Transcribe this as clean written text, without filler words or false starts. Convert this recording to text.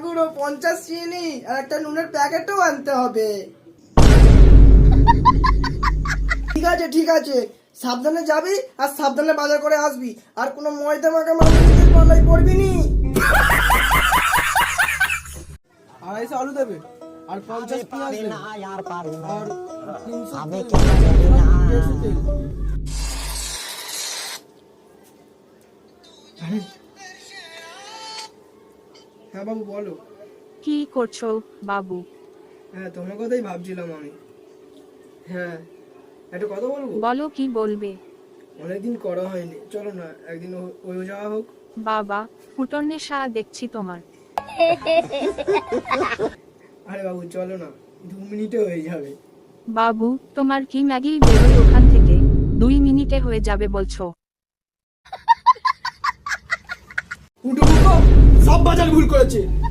গুঁড়ো 50 চিনি আর একটা নুনের প্যাকেটও আনতে হবে। ঠিক আছে ঠিক আছে, সাবধানে যাবি আর সাবধানে বাজার করে আসবি, আর কোনো ময়দা মাখা মানুষের পাল্লায় পড়বি নি। 250 আলু দেবে আর 50 পেঁয়াজ দেবে আর 300 তেল। হ্যাঁ বাবু বলো। কি করছো বাবু? হ্যাঁ তোমার কথাই ভাবছিলাম আমি। হ্যাঁ একটা কথা বলবো? বলো, কি বলবে? অনেকদিন করা হয়নি, চলো না একদিন ওই যাওয়া হোক। বাবা, ফুটন নেশা দেখছি তোমার। আরে বাবু চলো না, 2 মিনিটে হয়ে যাবে। বাবু, তোমার কি ম্যাগি বেরোয় ওখান থেকে? 2 মিনিটে হয়ে যাবে বলছো? উঠো সব বাজার ভুল করেছে।